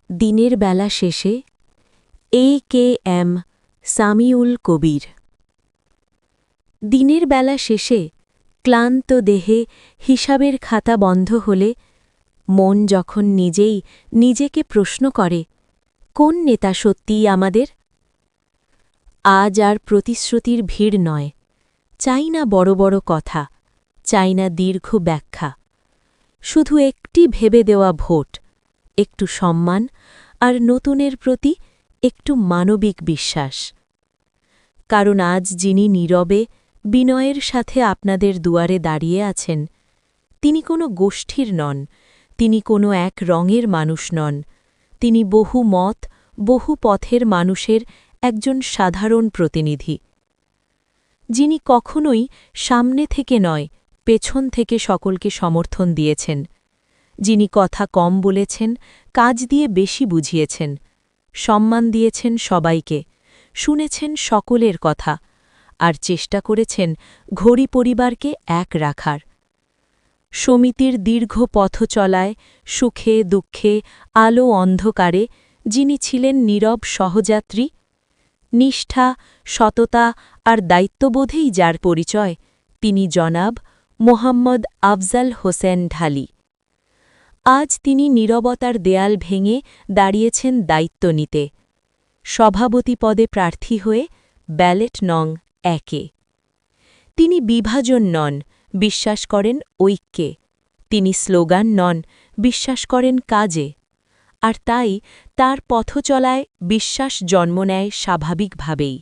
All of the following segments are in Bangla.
দিনের বেলা শেষে A.K.M. সামিউল কবির। দিনের বেলা শেষে ক্লান্ত দেহে হিসাবের খাতা বন্ধ হলে মন যখন নিজেই নিজেকে প্রশ্ন করে, কোন নেতা সত্যিই আমাদের? আজ আর প্রতিশ্রুতির ভিড় নয়, চাই না বড় বড় কথা, চাই না দীর্ঘ ব্যাখ্যা, শুধু একটি ভেবে দেওয়া ভোট, একটু সম্মান আর নতুনের প্রতি একটু মানবিক বিশ্বাস। কারণ আজ যিনি নীরবে বিনয়ের সাথে আপনাদের দুয়ারে দাঁড়িয়ে আছেন, তিনি কোনো গোষ্ঠীর নন, তিনি কোনো এক রঙের মানুষ নন, তিনি বহু মত, বহু পথের মানুষের একজন সাধারণ প্রতিনিধি। যিনি কখনোই সামনে থেকে নয়, পেছন থেকে সকলকে সমর্থন দিয়েছেন, যিনি কথা কম বলেছেন, কাজ দিয়ে বেশি বুঝিয়েছেন, সম্মান দিয়েছেন সবাইকে, শুনেছেন সকলের কথা, আর চেষ্টা করেছেন ঘড়ি পরিবারকে এক রাখার। সমিতির দীর্ঘ পথ চলায়, সুখে দুঃখে, আলো অন্ধকারে যিনি ছিলেন নীরব সহযাত্রী, নিষ্ঠা, সততা আর দায়িত্ববোধেই যার পরিচয়, তিনি জনাব মোহাম্মদ আফজাল হোসেন ঢালী। আজ তিনি নীরবতার দেয়াল ভেঙে দাঁড়িয়েছেন দায়িত্ব নিতে, সভাপতি পদে প্রার্থী হয়ে ব্যালট নং ১-এ। তিনি বিভাজন নন, বিশ্বাস করেন ঐক্যে, তিনি স্লোগান নন, বিশ্বাস করেন কাজে, আর তাই তার পথচলায় বিশ্বাস জন্ম নেয় স্বাভাবিকভাবেই।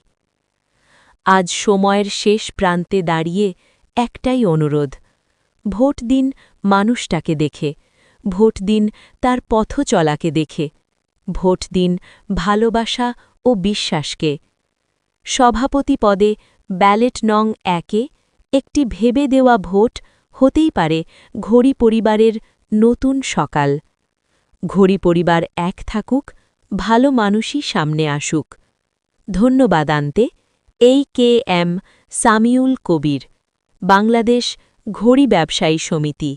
আজ সময়ের শেষ প্রান্তে দাঁড়িয়ে একটাই অনুরোধ, ভোট দিন মানুষটাকে দেখে, ভোট দিন তার পথচলাকে দেখে, ভোট দিন ভালোবাসা ও বিশ্বাসকে। সভাপতি পদে ব্যালট নং ১-এ একটি ভেবে দেওয়া ভোট হতেই পারে ঘড়ি পরিবারের নতুন সকাল। ঘড়ি পরিবার এক থাকুক, ভালো মানুষই সামনে আসুক। ধন্যবাদ আনতে A.K.M. সামিউল কবির, বাংলাদেশ ঘড়ি ব্যবসায়ী সমিতি।